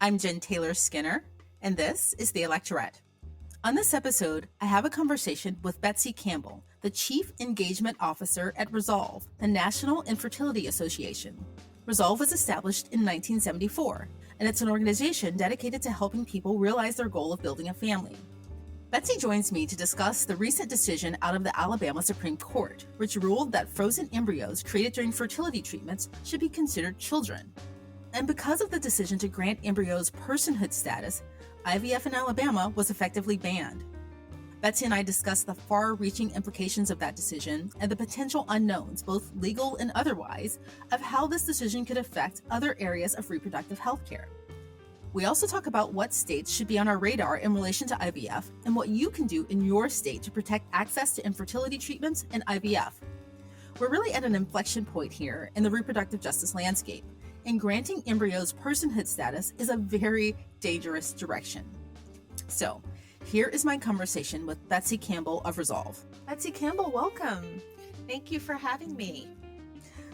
I'm Jen Taylor Skinner, and this is The Electorate. On this episode, I have a conversation with Betsy Campbell, the Chief Engagement Officer at Resolve, the National Infertility Association. Resolve was established in 1974, and it's an organization dedicated to helping people realize their goal of building a family. Betsy joins me to discuss the recent decision out of the Alabama Supreme Court, which ruled that frozen embryos created during fertility treatments should be considered children. And because of the decision to grant embryos personhood status, IVF in Alabama was effectively banned. Betsy and I discussed the far-reaching implications of that decision and the potential unknowns, both legal and otherwise, of how this decision could affect other areas of reproductive health care. We also talk about what states should be on our radar in relation to IVF and what you can do in your state to protect access to infertility treatments and IVF. We're really at an inflection point here in the reproductive justice landscape, and granting embryos personhood status is a very dangerous direction. So, here is my conversation with Betsy Campbell of Resolve. Betsy Campbell, welcome. Thank you for having me.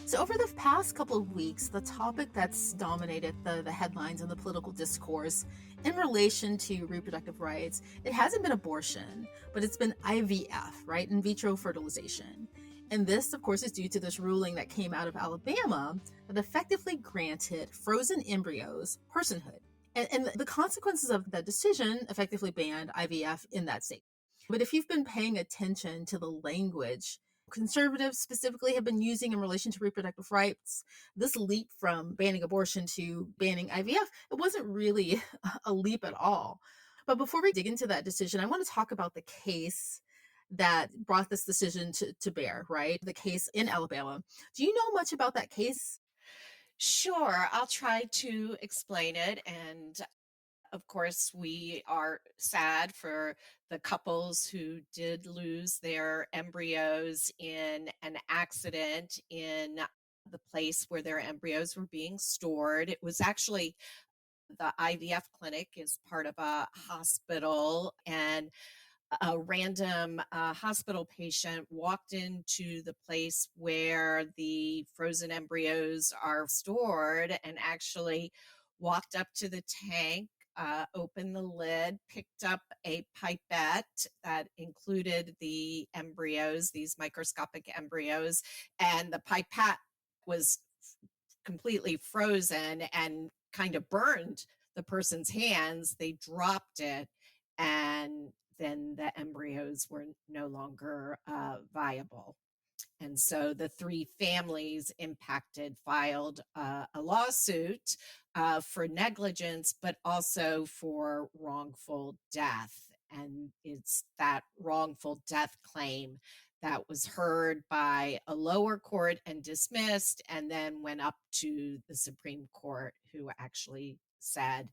So over the past couple of weeks, the topic that's dominated the headlines and the political discourse in relation to reproductive rights, it hasn't been abortion, but it's been IVF, right? In vitro fertilization. And this, of course, is due to this ruling that came out of Alabama that effectively granted frozen embryos personhood. And the consequences of that decision effectively banned IVF in that state. But if you've been paying attention to the language conservatives specifically have been using in relation to reproductive rights, this leap from banning abortion to banning IVF, it wasn't really a leap at all. But before we dig into that decision, I want to talk about the case that brought this decision to bear, right? The case in Alabama. Do you know much about that case? Sure, I'll try to explain it. And of course, we are sad for the couples who did lose their embryos in an accident in the place where their embryos were being stored. It was actually the IVF clinic is part of a hospital, and a random hospital patient walked into the place where the frozen embryos are stored and actually walked up to the tank, opened the lid, picked up a pipette that included the embryos, these microscopic embryos, and the pipette was completely frozen and kind of burned the person's hands. They dropped it, and then the embryos were no longer viable. And so the three families impacted filed a lawsuit for negligence, but also for wrongful death. And it's that wrongful death claim that was heard by a lower court and dismissed, and then went up to the Supreme Court, who actually said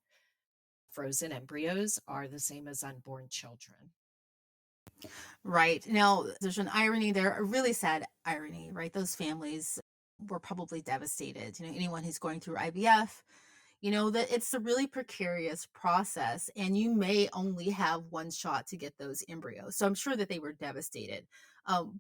frozen embryos are the same as unborn children. Right. Now, there's an irony there, a really sad irony, right? Those families were probably devastated. Anyone who's going through IVF, that it's a really precarious process and you may only have one shot to get those embryos. So I'm sure that they were devastated.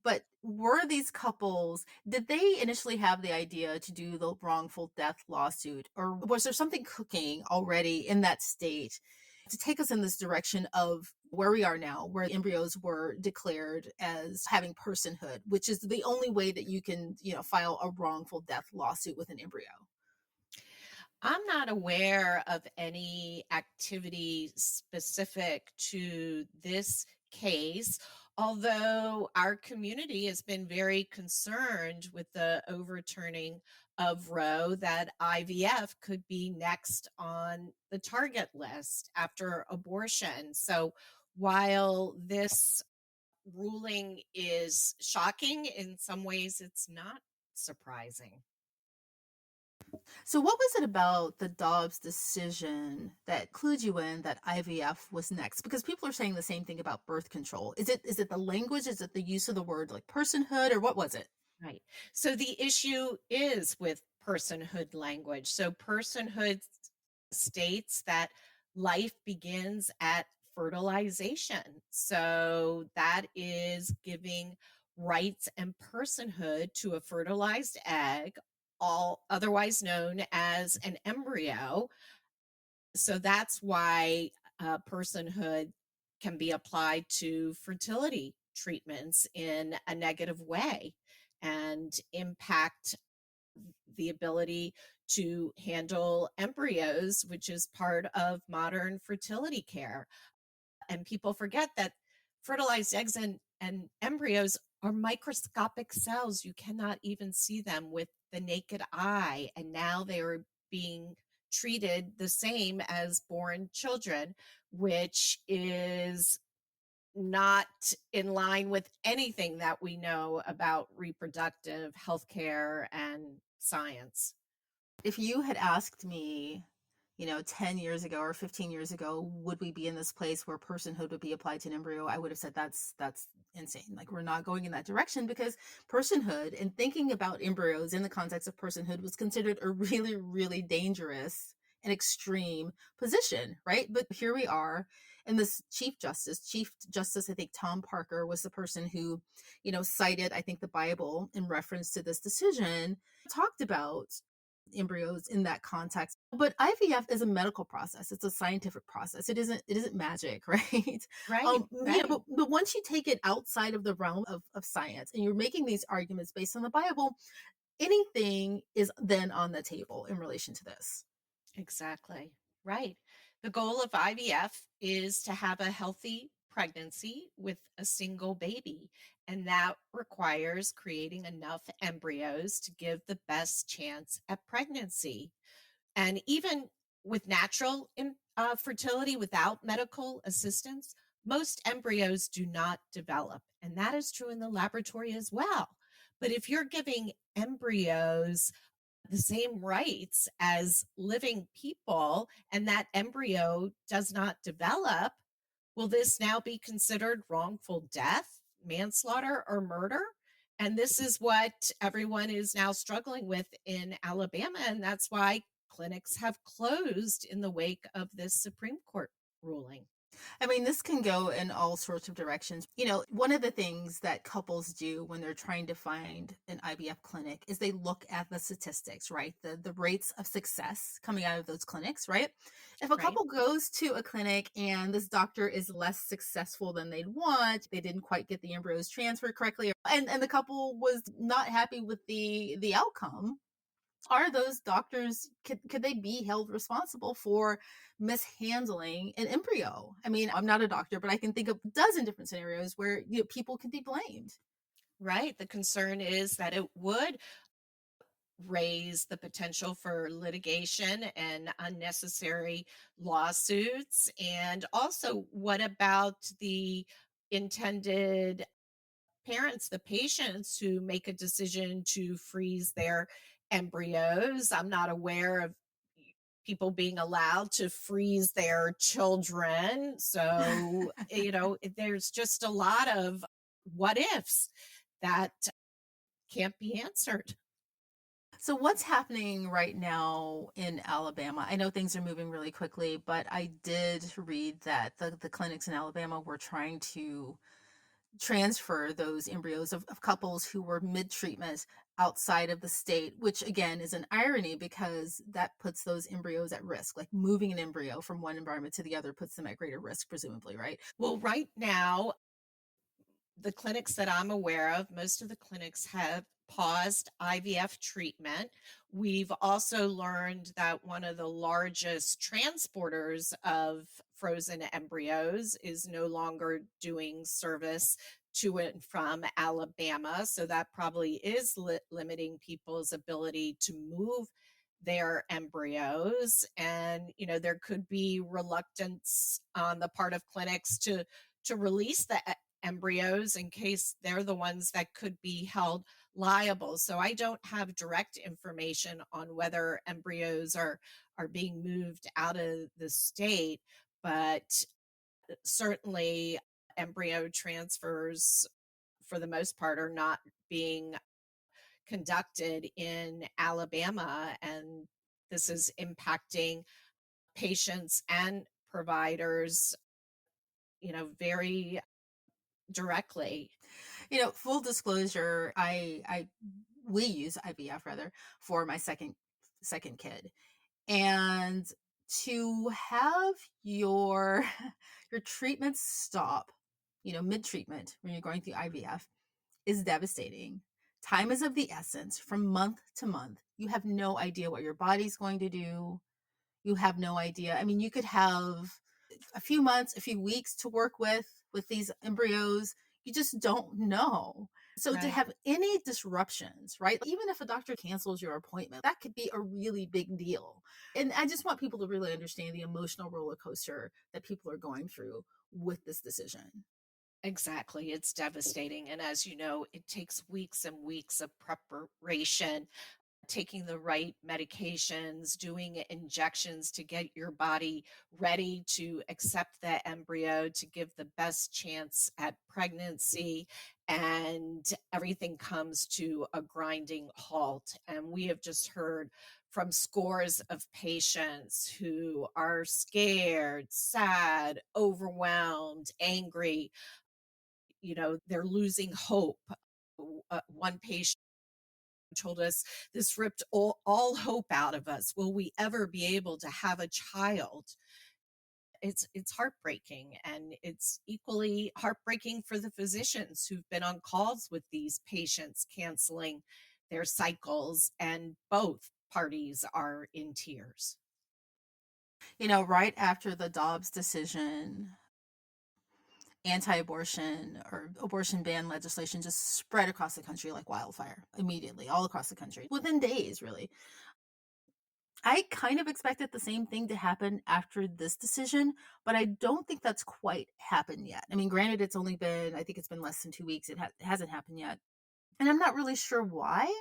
But were these couples, did they initially have the idea to do the wrongful death lawsuit, or was there something cooking already in that state to take us in this direction of where we are now, where embryos were declared as having personhood, which is the only way that you can, file a wrongful death lawsuit with an embryo? I'm not aware of any activity specific to this case, although our community has been very concerned with the overturning of Roe that IVF could be next on the target list after abortion. So while this ruling is shocking, in some ways it's not surprising. So what was it about the Dobbs decision that clued you in that IVF was next? Because people are saying the same thing about birth control. Is it the language? Is it the use of the word like personhood, or what was it? Right. So the issue is with personhood language. So personhood states that life begins at fertilization. So that is giving rights and personhood to a fertilized egg, all otherwise known as an embryo. So that's why personhood can be applied to fertility treatments in a negative way and impact the ability to handle embryos, which is part of modern fertility care. And people forget that fertilized eggs and embryos are microscopic cells. You cannot even see them with the naked eye. And now they are being treated the same as born children, which is not in line with anything that we know about reproductive healthcare and science. If you had asked me, 10 years ago or 15 years ago, would we be in this place where personhood would be applied to an embryo? I would have said that's insane. Like, we're not going in that direction, because personhood and thinking about embryos in the context of personhood was considered a really, really dangerous and extreme position, right? But here we are. And this Chief Justice, I think Tom Parker was the person who, cited, I think, the Bible in reference to this decision, talked about embryos in that context. But IVF is a medical process. It's a scientific process. It isn't magic, right? Right, right. But once you take it outside of the realm of science and you're making these arguments based on the Bible, anything is then on the table in relation to this. Exactly. Right. The goal of IVF is to have a healthy pregnancy with a single baby, and that requires creating enough embryos to give the best chance at pregnancy. And even with natural fertility without medical assistance, most embryos do not develop. And that is true in the laboratory as well. But if you're giving embryos the same rights as living people and that embryo does not develop, will this now be considered wrongful death, manslaughter, or murder? And this is what everyone is now struggling with in Alabama. And that's why clinics have closed in the wake of this Supreme Court ruling. I mean, this can go in all sorts of directions. One of the things that couples do when they're trying to find an IVF clinic is they look at the statistics, right? The rates of success coming out of those clinics, right? If a Right. couple goes to a clinic and this doctor is less successful than they'd want, they didn't quite get the embryos transferred correctly, and the couple was not happy with the outcome, are those doctors, could they be held responsible for mishandling an embryo? I mean, I'm not a doctor, but I can think of a dozen different scenarios where people could be blamed. Right. The concern is that it would raise the potential for litigation and unnecessary lawsuits. And also, what about the intended parents, the patients who make a decision to freeze their embryos? I'm not aware of people being allowed to freeze their children. So, there's just a lot of what ifs that can't be answered. So what's happening right now in Alabama? I know things are moving really quickly, but I did read that the clinics in Alabama were trying to transfer those embryos of couples who were mid-treatment outside of the state, which again is an irony because that puts those embryos at risk. Like, moving an embryo from one environment to the other puts them at greater risk, presumably, right? Well, right now, the clinics that I'm aware of, most of the clinics have paused IVF treatment. We've also learned that one of the largest transporters of frozen embryos is no longer doing service to and from Alabama. So that probably is limiting people's ability to move their embryos. And, there could be reluctance on the part of clinics to release the embryos in case they're the ones that could be held liable. So I don't have direct information on whether embryos are being moved out of the state, but certainly embryo transfers for the most part are not being conducted in Alabama, and this is impacting patients and providers, very directly. Full disclosure, I we use IVF, rather, for my second kid. And to have your your treatments stop, mid-treatment when you're going through IVF is devastating. Time is of the essence from month to month. You have no idea what your body's going to do. You have no idea. I mean, you could have a few months, a few weeks to work with these embryos. You just don't know. So to Right. have any disruptions, right? Even if a doctor cancels your appointment, that could be a really big deal. And I just want people to really understand the emotional roller coaster that people are going through with this decision. Exactly. It's devastating. And as you know, it takes weeks and weeks of preparation, taking the right medications, doing injections to get your body ready to accept the embryo, to give the best chance at pregnancy. And everything comes to a grinding halt. And we have just heard from scores of patients who are scared, sad, overwhelmed, angry. They're losing hope. One patient told us, this ripped all hope out of us. Will we ever be able to have a child? It's heartbreaking, and it's equally heartbreaking for the physicians who've been on calls with these patients canceling their cycles, and both parties are in tears. Right after the Dobbs decision, anti-abortion or abortion ban legislation just spread across the country like wildfire immediately, all across the country, within days, really. I kind of expected the same thing to happen after this decision, but I don't think that's quite happened yet. I mean, granted, I think it's been less than 2 weeks. It hasn't happened yet. And I'm not really sure why.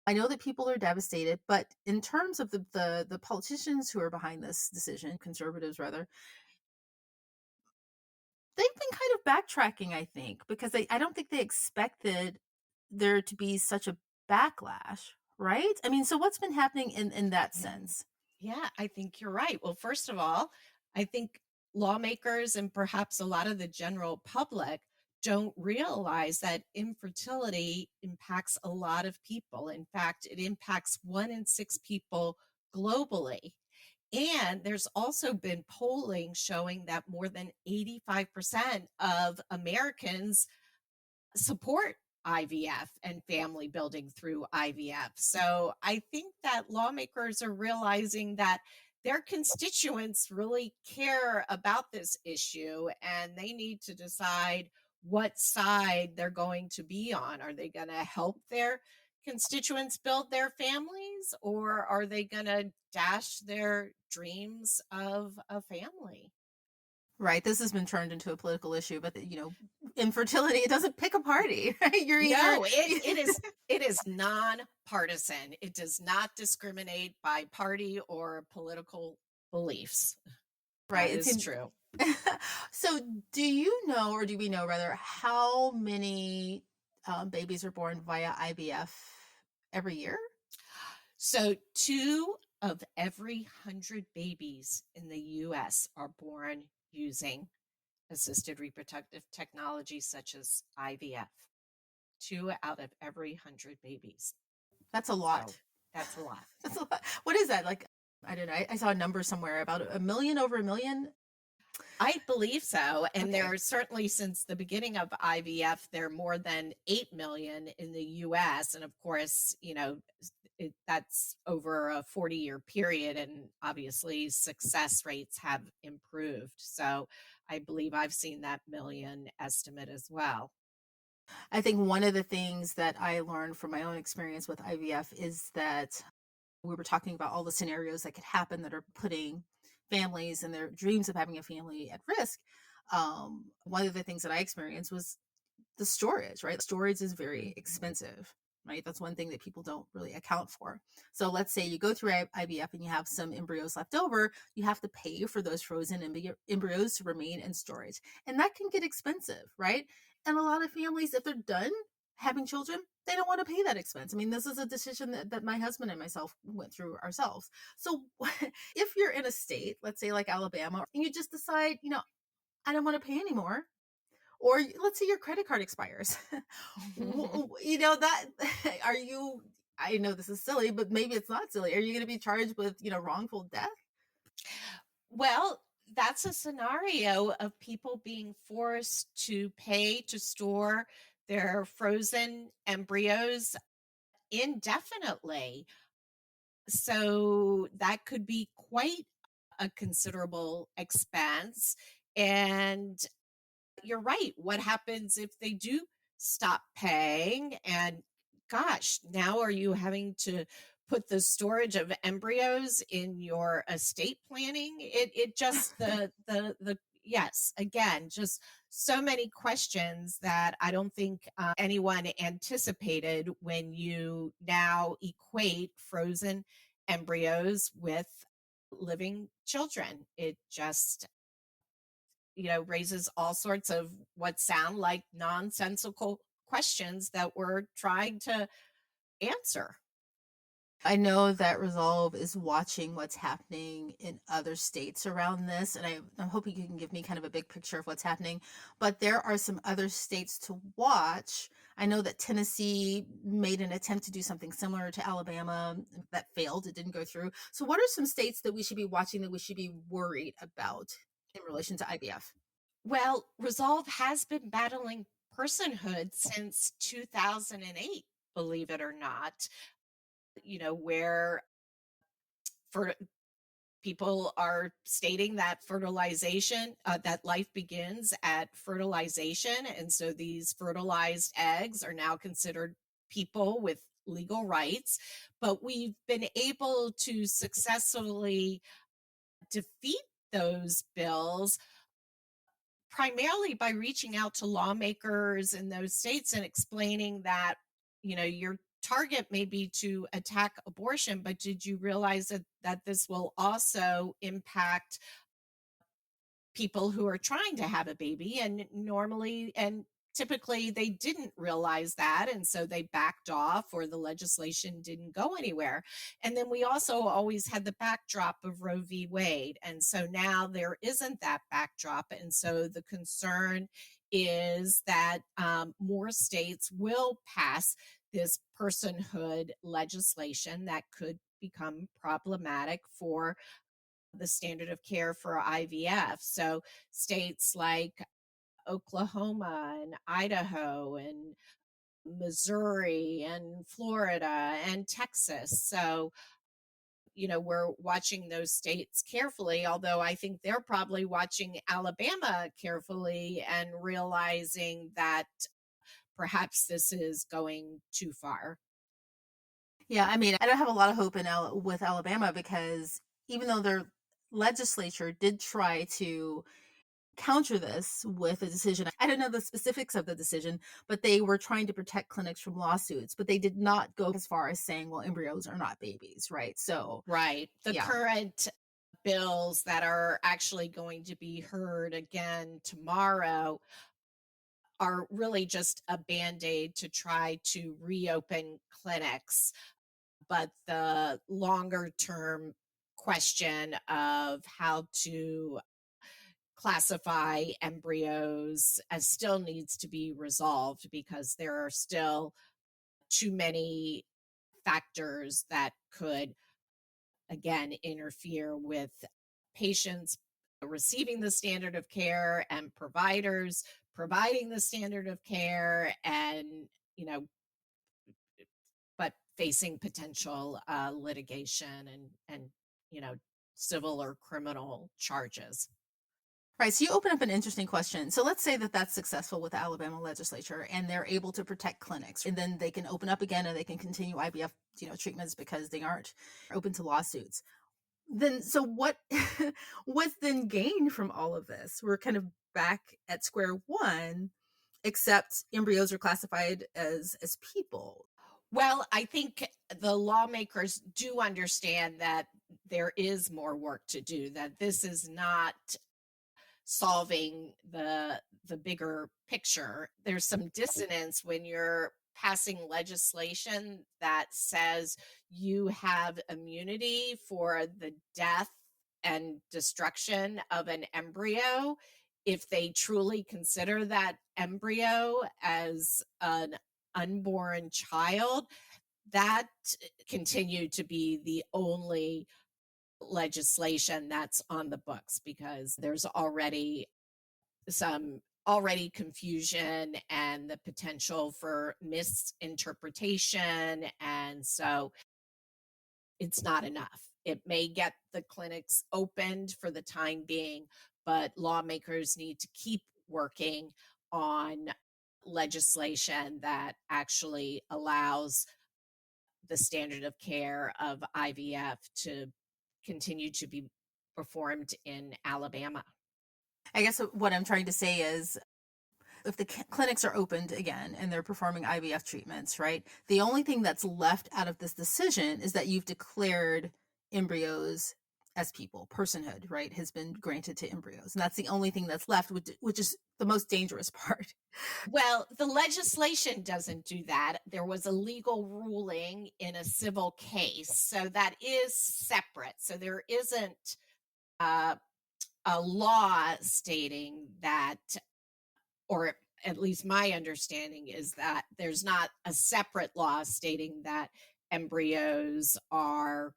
I know that people are devastated, but in terms of the politicians who are behind this decision, conservatives rather, they've been kind of backtracking, I think, because I don't think they expected there to be such a backlash, right? I mean, so what's been happening in that Yeah. sense? Yeah, I think you're right. Well, first of all, I think lawmakers and perhaps a lot of the general public don't realize that infertility impacts a lot of people. In fact, it impacts 1 in 6 people globally. And there's also been polling showing that more than 85% of Americans support IVF and family building through IVF. So I think that lawmakers are realizing that their constituents really care about this issue, and they need to decide what side they're going to be on. Are they going to help their constituents build their families, or are they going to dash their dreams of a family? Right, this has been turned into a political issue, but, infertility, it doesn't pick a party, right? You're either No, it is nonpartisan. It does not discriminate by party or political beliefs. right, That it is seems. true. So, do you know, or do we know rather, how many, babies are born via IVF every year? So 2 of every 100 babies in the US are born using assisted reproductive technology such as IVF. 2 out of every 100 babies. That's a So lot. that's a lot. That's a lot. What is that, like, I don't know, I saw a number somewhere about a million, over a million? I believe so, and there Okay. are certainly, since the beginning of IVF, there are more than 8 million in the US, and of course, that's over a 40-year period, and obviously success rates have improved. So, I believe I've seen that million estimate as well. I think one of the things that I learned from my own experience with IVF is that we were talking about all the scenarios that could happen that are putting families and their dreams of having a family at risk. One of the things that I experienced was the storage, right? Storage is very Mhm. expensive, right? That's one thing that people don't really account for. So let's say you go through IVF and you have some embryos left over, you have to pay for those frozen embryos to remain in storage. And that can get expensive, right? And a lot of families, if they're done having children, they don't want to pay that expense. I mean, this is a decision that my husband and myself went through ourselves. So if you're in a state, let's say like Alabama, and you just decide, I don't want to pay anymore, or let's say your credit card expires. That are you, I know this is silly, but maybe it's not silly. Are you going to be charged with, wrongful death? Well, that's a scenario of people being forced to pay to store their frozen embryos indefinitely. So that could be quite a considerable expense. And you're right. What happens if they do stop paying? And gosh, now are you having to put the storage of embryos in your estate planning? It just the yes, again, just so many questions that I don't think anyone anticipated when you now equate frozen embryos with living children. It just raises all sorts of what sound like nonsensical questions that we're trying to answer. I know that Resolve is watching what's happening in other states around this, and I'm hoping you can give me kind of a big picture of what's happening. But there are some other states to watch. I know that Tennessee made an attempt to do something similar to Alabama that failed, it didn't go through. So, what are some states that we should be watching that we should be worried about in relation to IVF? Well, Resolve has been battling personhood since 2008, believe it or not, where for people are stating that that life begins at fertilization. And so these fertilized eggs are now considered people with legal rights. But we've been able to successfully defeat those bills primarily by reaching out to lawmakers in those states and explaining that, your target may be to attack abortion, but did you realize that this will also impact people who are trying to have a baby? And normally and typically they didn't realize that, and so they backed off, or the legislation didn't go anywhere. And then we also always had the backdrop of Roe v. Wade, and so now there isn't that backdrop. And so the concern is that more states will pass this personhood legislation that could become problematic for the standard of care for IVF. So states like Oklahoma and Idaho and Missouri and Florida and Texas. So, we're watching those states carefully, although I think they're probably watching Alabama carefully and realizing that perhaps this is going too far. Yeah, I mean, I don't have a lot of hope with Alabama because even though their legislature did try to counter this with a decision. I don't know the specifics of the decision, but they were trying to protect clinics from lawsuits, but they did not go as far as saying, well, embryos are not babies, right? So, Right. The yeah. current bills that are actually going to be heard again tomorrow are really just a band-aid to try to reopen clinics. But the longer term question of how to classify embryos as still needs to be resolved, because there are still too many factors that could again interfere with patients receiving the standard of care and providers providing the standard of care, and you know but facing potential litigation and civil or criminal charges. Right. So you open up an interesting question. So let's say that that's successful with the Alabama legislature and they're able to protect clinics and then they can open up again and they can continue IVF, treatments because they aren't open to lawsuits. Then so what what's then gained from all of this? We're kind of back at square one, except embryos are classified as people. Well, I think the lawmakers do understand that there is more work to do, that this is not solving the bigger picture. There's some dissonance when you're passing legislation that says you have immunity for the death and destruction of an embryo if they truly consider that embryo as an unborn child. That continued to be the only legislation that's on the books because there's already confusion and the potential for misinterpretation. And so it's not enough. It may get the clinics opened for the time being, but lawmakers need to keep working on legislation that actually allows the standard of care of IVF to continue to be performed in Alabama. I guess what I'm trying to say is if the clinics are opened again and they're performing IVF treatments, right? The only thing that's left out of this decision is that you've declared embryos as people. Personhood, right, has been granted to embryos. And that's the only thing that's left, which is the most dangerous part. Well, the legislation doesn't do that. There was a legal ruling in a civil case. So that is separate. So there isn't uh, a law stating that, or at least my understanding is that there's not a separate law stating that embryos are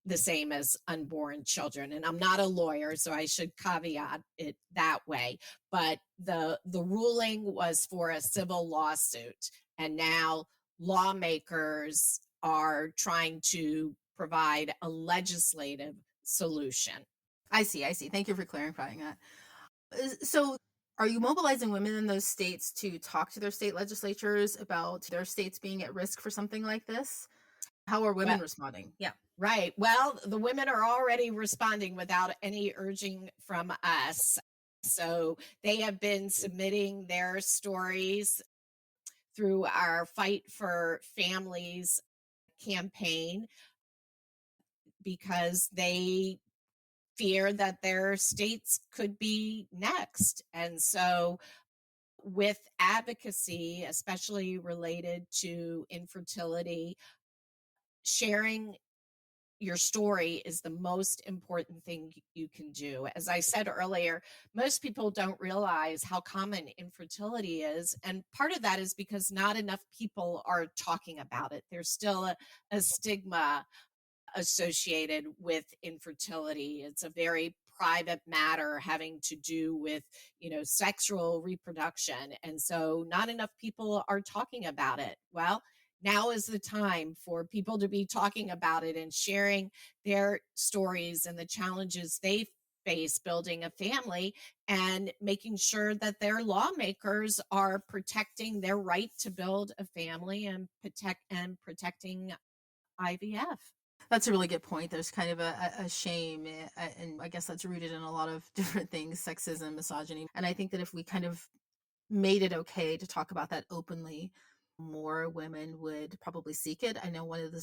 the same as unborn children. And I'm not a lawyer, so I should caveat it that way. But the ruling was for a civil lawsuit, and now lawmakers are trying to provide a legislative solution. I see. I see. Thank you for clarifying that. So, are you mobilizing women in those states to talk to their state legislatures about their states being at risk for something like this? How are women Well, responding? Yeah. right. Well, the women are already responding without any urging from us. So they have been submitting their stories through our Fight for Families campaign because they fear that their states could be next. And so, with advocacy, especially related to infertility, sharing your story is the most important thing you can do. As I said earlier, most people don't realize how common infertility is. And part of that is because not enough people are talking about it. There's still a stigma associated with infertility. It's a very private matter having to do with, sexual reproduction. And so not enough people are talking about it. Well, now is the time for people to be talking about it and sharing their stories and the challenges they face building a family and making sure that their lawmakers are protecting their right to build a family and protecting IVF. That's a really good point. There's kind of a shame, and I guess that's rooted in a lot of different things, sexism, misogyny. And I think that if we kind of made it okay to talk about that openly, more women would probably seek it. I know one of the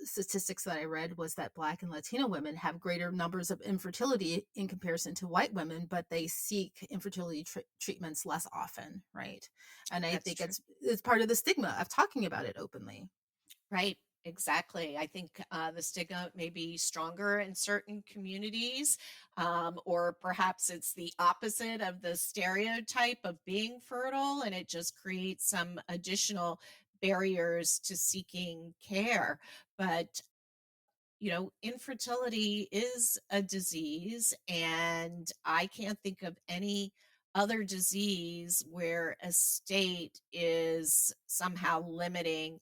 statistics that I read was that Black and Latino women have greater numbers of infertility in comparison to white women, but they seek infertility treatments less often, right? And I That's think true. it's part of the stigma of talking about it openly. Right. Exactly. I think the stigma may be stronger in certain communities, or perhaps it's the opposite of the stereotype of being fertile, and it just creates some additional barriers to seeking care. But, infertility is a disease, and I can't think of any other disease where a state is somehow limiting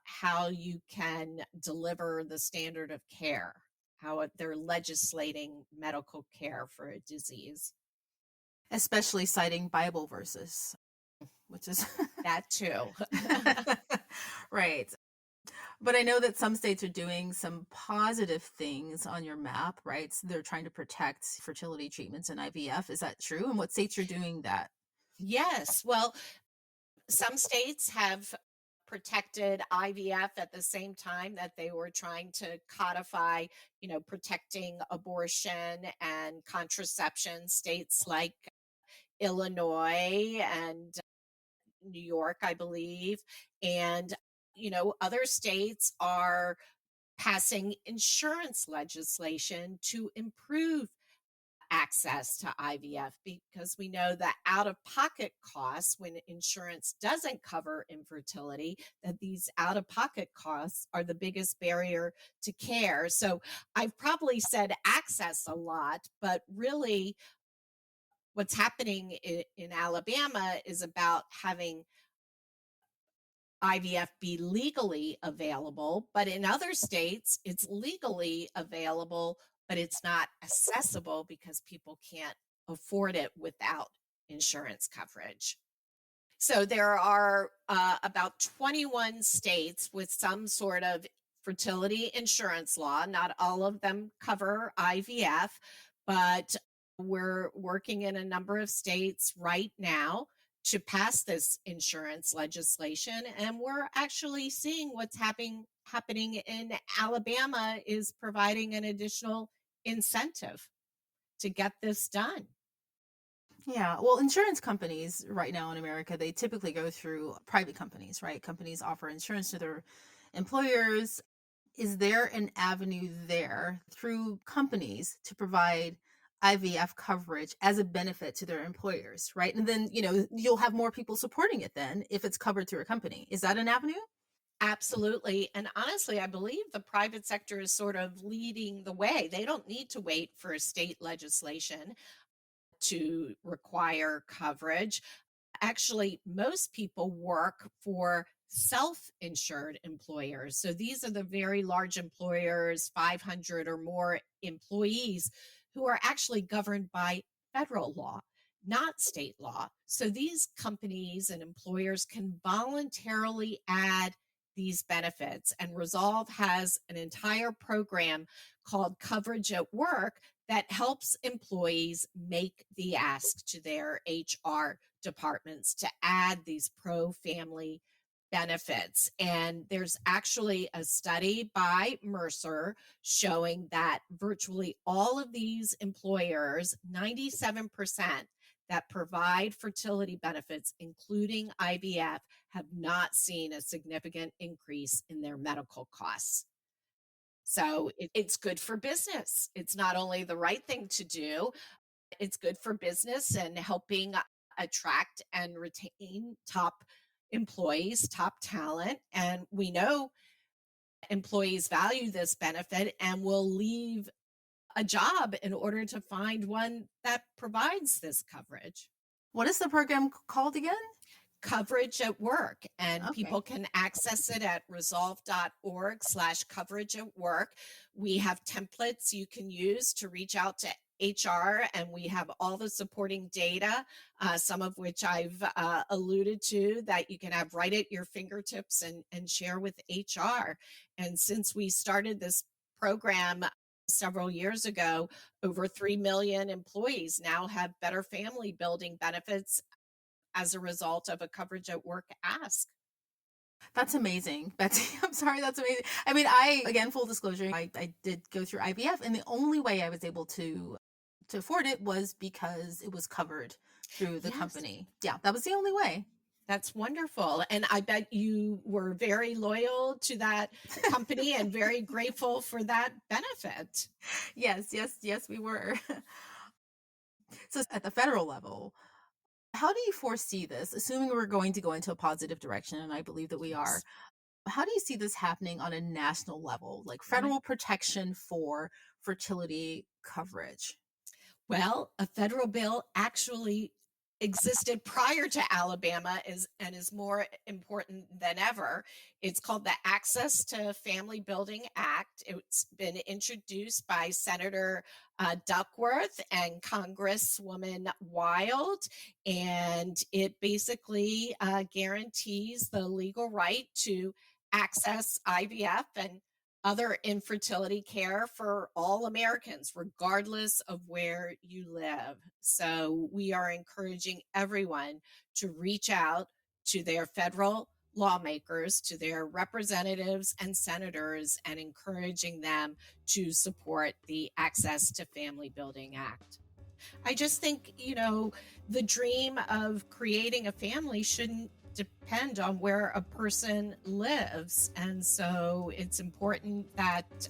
how you can deliver the standard of care, how they're legislating medical care for a disease. Especially citing Bible verses, which is That too. right. But I know that some states are doing some positive things on your map, right? So they're trying to protect fertility treatments and IVF. Is that true? And what states are doing that? Yes. Well, some states have protected IVF at the same time that they were trying to codify, protecting abortion and contraception. States like Illinois and New York, I believe. And, other states are passing insurance legislation to improve access to IVF, because we know that out-of-pocket costs, when insurance doesn't cover infertility, that these out-of-pocket costs are the biggest barrier to care. So I've probably said access a lot, but really what's happening in Alabama is about having IVF be legally available, but in other states, it's legally available, but it's not accessible because people can't afford it without insurance coverage. So there are about 21 states with some sort of fertility insurance law. Not all of them cover IVF, but we're working in a number of states right now to pass this insurance legislation. And we're actually seeing what's happening in Alabama is providing an additional incentive to get this done. Yeah, well, insurance companies right now in America, they typically go through private companies, right? Companies offer insurance to their employers. Is there an avenue there through companies to provide IVF coverage as a benefit to their employers, right? And then, you'll have more people supporting it then if it's covered through a company. Is that an avenue? Absolutely. And honestly, I believe the private sector is sort of leading the way. They don't need to wait for state legislation to require coverage. Actually, most people work for self-insured employers. So these are the very large employers, 500 or more employees, who are actually governed by federal law, not state law. So these companies and employers can voluntarily add these benefits. And Resolve has an entire program called Coverage at Work that helps employees make the ask to their HR departments to add these pro-family benefits. And there's actually a study by Mercer showing that virtually all of these employers, 97%, that provide fertility benefits, including IVF, have not seen a significant increase in their medical costs. So it's good for business. It's not only the right thing to do, it's good for business and helping attract and retain top employees, top talent. And we know employees value this benefit and will leave a job in order to find one that provides this coverage. What is the program called again? Coverage at Work, and Okay. people can access it at resolve.org/coverage at work. We have templates you can use to reach out to HR, and we have all the supporting data, some of which I've alluded to, that you can have right at your fingertips and share with HR. And since we started this program several years ago, over 3 million employees now have better family building benefits as a result of a Coverage at Work ask. That's amazing, Betsy. I'm sorry, that's amazing. Again, full disclosure, I did go through IVF, and the only way I was able to afford it was because it was covered through the Yes. company. Yeah, that was the only way. That's wonderful. And I bet you were very loyal to that company and very grateful for that benefit. Yes, yes, yes, we were. So at the federal level, how do you foresee this, assuming we're going to go into a positive direction, and I believe that we are? Yes. How do you see this happening on a national level, like Right. federal protection for fertility coverage? Well, a federal bill actually existed prior to Alabama and is more important than ever. It's called the Access to Family Building Act. It's been introduced by Senator Duckworth and Congresswoman Wild, and it basically guarantees the legal right to access IVF and other infertility care for all Americans, regardless of where you live. So we are encouraging everyone to reach out to their federal lawmakers, to their representatives and senators, and encouraging them to support the Access to Family Building Act. I just think, the dream of creating a family shouldn't depend on where a person lives. And so it's important that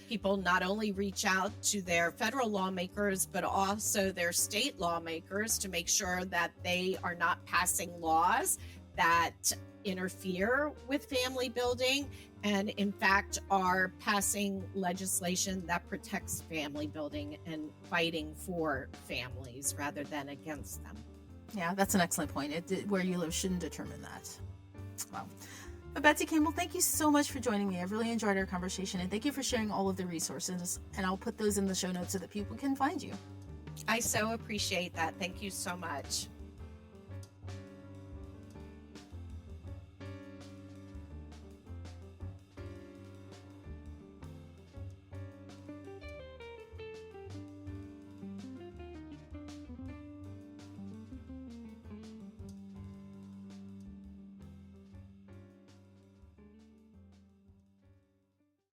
people not only reach out to their federal lawmakers, but also their state lawmakers to make sure that they are not passing laws that interfere with family building, and in fact are passing legislation that protects family building and fighting for families rather than against them. Yeah, that's an excellent point. Where you live shouldn't determine that. Wow. But Betsy Campbell, thank you so much for joining me. I've really enjoyed our conversation, and thank you for sharing all of the resources, and I'll put those in the show notes so that people can find you. I so appreciate that. Thank you so much.